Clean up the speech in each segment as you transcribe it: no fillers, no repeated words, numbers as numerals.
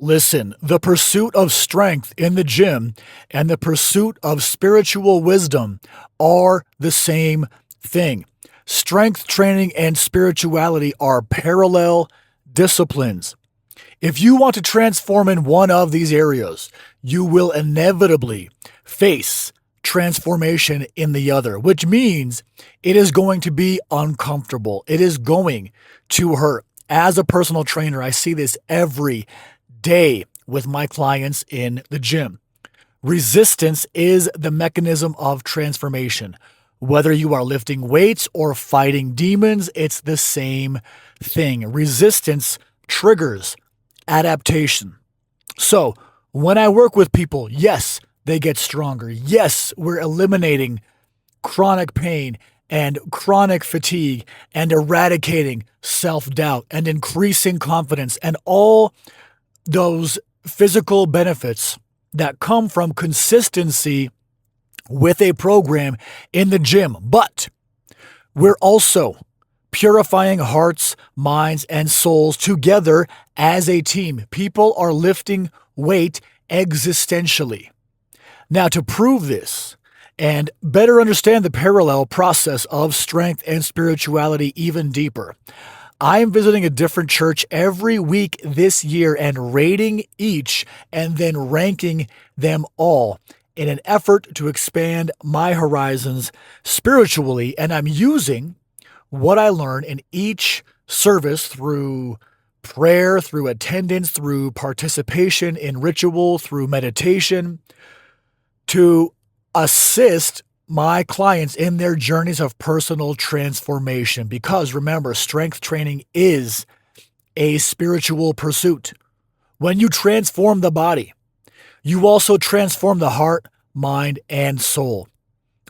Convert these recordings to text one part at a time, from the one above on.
Listen, the pursuit of strength in the gym and the pursuit of spiritual wisdom are the same thing. Strength training and spirituality are parallel disciplines. If you want to transform in one of these areas, you will inevitably face transformation in the other, which means it is going to be uncomfortable. It is going to hurt. As a personal trainer, I see this every day with my clients in the gym. Resistance is the mechanism of transformation. Whether you are lifting weights or fighting demons, it's the same thing. Resistance triggers adaptation. So when I work with people, yes, they get stronger. Yes, we're eliminating chronic pain and chronic fatigue and eradicating self-doubt and increasing confidence and all those physical benefits that come from consistency with a program in the gym. But we're also purifying hearts, minds, and souls together as a team. People are lifting weight existentially. Now, to prove this and better understand the parallel process of strength and spirituality even deeper, I am visiting a different church every week this year and rating each and then ranking them all in an effort to expand my horizons spiritually. And I'm using what I learn in each service through prayer, through attendance, through participation in ritual, through meditation to assist my clients in their journeys of personal transformation. Because remember, strength training is a spiritual pursuit. When you transform the body, you also transform the heart, mind, and soul.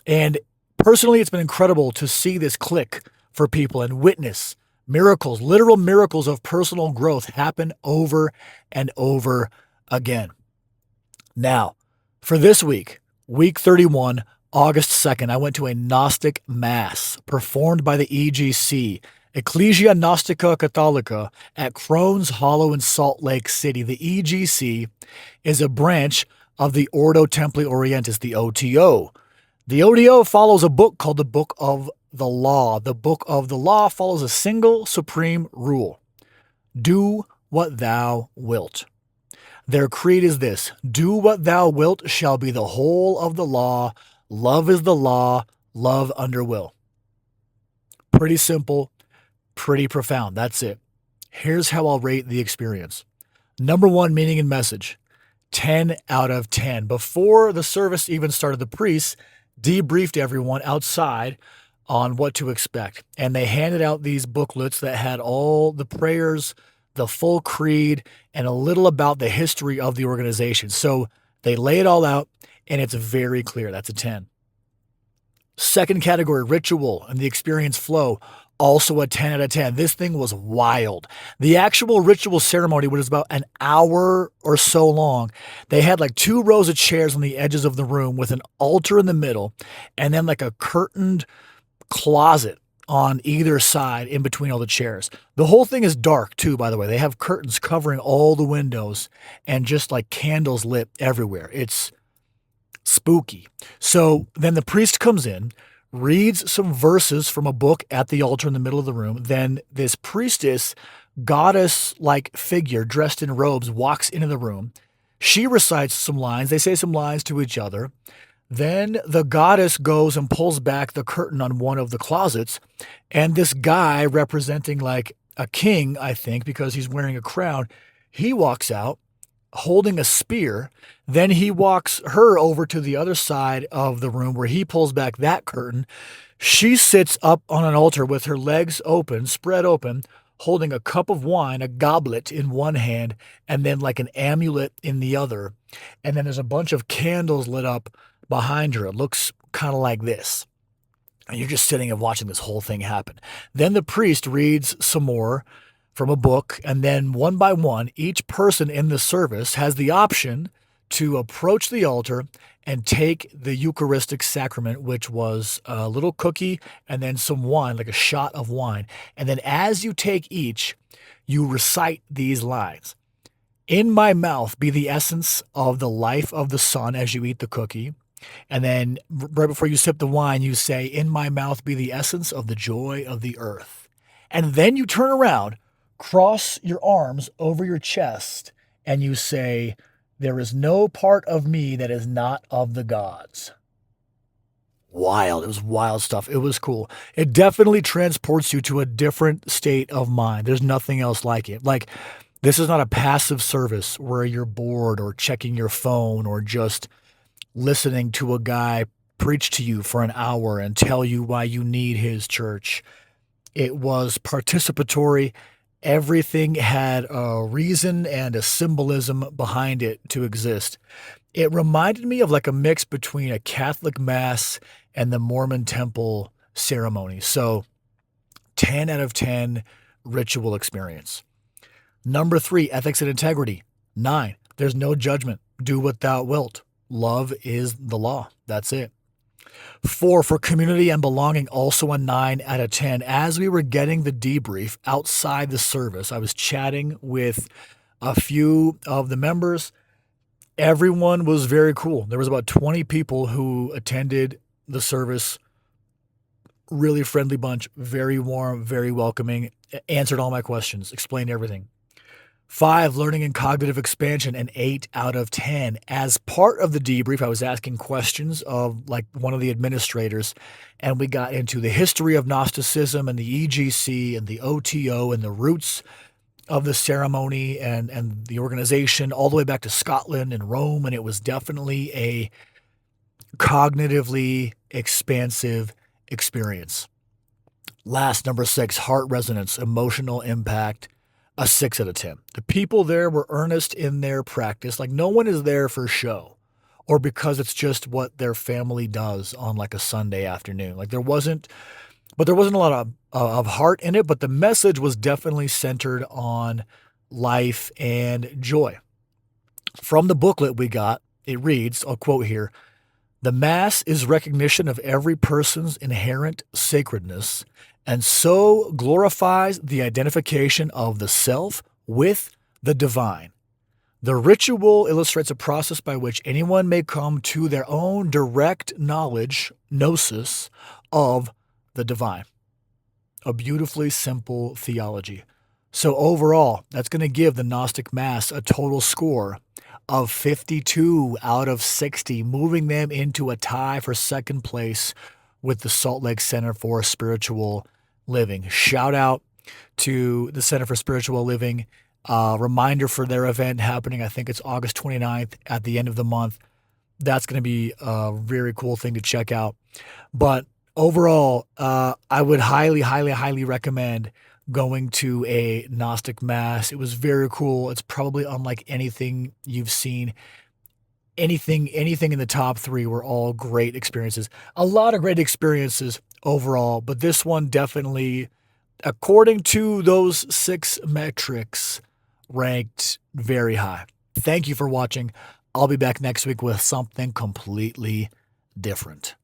And personally, it's been incredible to see this click for people and witness miracles, literal miracles of personal growth happen over and over again. Now, for this week, week 31, August 2nd, I went to a Gnostic Mass performed by the EGC, Ecclesia Gnostica Catholica, at Crohn's Hollow in Salt Lake City. The EGC is a branch of the Ordo Templi Orientis, the OTO. The OTO follows a book called the Book of the Law. The Book of the Law follows a single supreme rule: do what thou wilt. Their creed is this: do what thou wilt shall be the whole of the law. Love is the law. Love under will. Pretty simple, pretty profound. That's it. Here's how I'll rate the experience. Number one, meaning and message. 10 out of 10. Before the service even started, the priest debriefed everyone outside on what to expect. And they handed out these booklets that had all the prayers, the full creed, and a little about the history of the organization. So they lay it all out, and it's very clear. That's a 10. Second category, ritual and the experience flow, also a 10 out of 10. This thing was wild. The actual ritual ceremony was about an hour or so long. They had like 2 rows of chairs on the edges of the room with an altar in the middle, and then like a curtained closet on either side in between all the chairs. The whole thing is dark too, by the way. They have curtains covering all the windows and just like candles lit everywhere. It's spooky. So then the priest comes in, reads some verses from a book at the altar in the middle of the room. Then this priestess, goddess-like figure dressed in robes walks into the room. She recites some lines. They say some lines to each other. Then the goddess goes and pulls back the curtain on one of the closets, and this guy representing like a king, I think, because he's wearing a crown, he walks out holding a spear. Then he walks her over to the other side of the room where he pulls back that curtain. She sits up on an altar with her legs open, spread open, holding a cup of wine, a goblet in one hand, and then like an amulet in the other. And then there's a bunch of candles lit up behind her. It looks kind of like this. And you're just sitting and watching this whole thing happen. Then the priest reads some more from a book, and then one by one, each person in the service has the option to approach the altar and take the Eucharistic sacrament, which was a little cookie and then some wine, like a shot of wine. And then as you take each, you recite these lines. In my mouth be the essence of the life of the sun as you eat the cookie. And then right before you sip the wine, you say, in my mouth be the essence of the joy of the earth. And then you turn around, cross your arms over your chest, and you say, there is no part of me that is not of the gods. Wild. It was wild stuff. It was cool. It definitely transports you to a different state of mind. There's nothing else like it. Like, this is not a passive service where you're bored or checking your phone or just listening to a guy preach to you for an hour and tell you why you need his church. It was participatory. Everything had a reason and a symbolism behind it to exist. It reminded me of like a mix between a Catholic mass and the Mormon temple ceremony. So 10 out of 10 ritual experience. Number 3, ethics and integrity. 9, there's no judgment. Do what thou wilt. Love is the law. That's it. 4, for community and belonging, also a 9 out of 10. As we were getting the debrief outside the service, I was chatting with a few of the members. Everyone was very cool. There was about 20 people who attended the service. Really friendly bunch, very warm, very welcoming, answered all my questions, explained everything. 5, learning and cognitive expansion, an 8 out of 10. As part of the debrief, I was asking questions of like one of the administrators, and we got into the history of Gnosticism and the EGC and the OTO and the roots of the ceremony and the organization all the way back to Scotland and Rome. And it was definitely a cognitively expansive experience. Last, number 6, heart resonance, emotional impact, a 6 out of 10. The people there were earnest in their practice. Like, no one is there for show or because it's just what their family does on like a Sunday afternoon. Like, there wasn't a lot of heart in it, but the message was definitely centered on life and joy. From the booklet we got, it reads, I'll quote here, the Mass is recognition of every person's inherent sacredness and so glorifies the identification of the self with the divine. The ritual illustrates a process by which anyone may come to their own direct knowledge, gnosis, of the divine. A beautifully simple theology. So overall, that's going to give the Gnostic Mass a total score of 52 out of 60, moving them into a tie for second place with the Salt Lake Center for Spiritual Living. Shout out to the Center for Spiritual Living. Reminder for their event happening, I think it's August 29th at the end of the month. That's going to be a very cool thing to check out. But overall, I would highly, highly, highly recommend going to a Gnostic Mass. It was very cool. It's probably unlike anything you've seen. Anything in the top 3 were all great experiences. A lot of great experiences overall, but this one definitely, according to those 6 metrics, ranked very high. Thank you for watching. I'll be back next week with something completely different.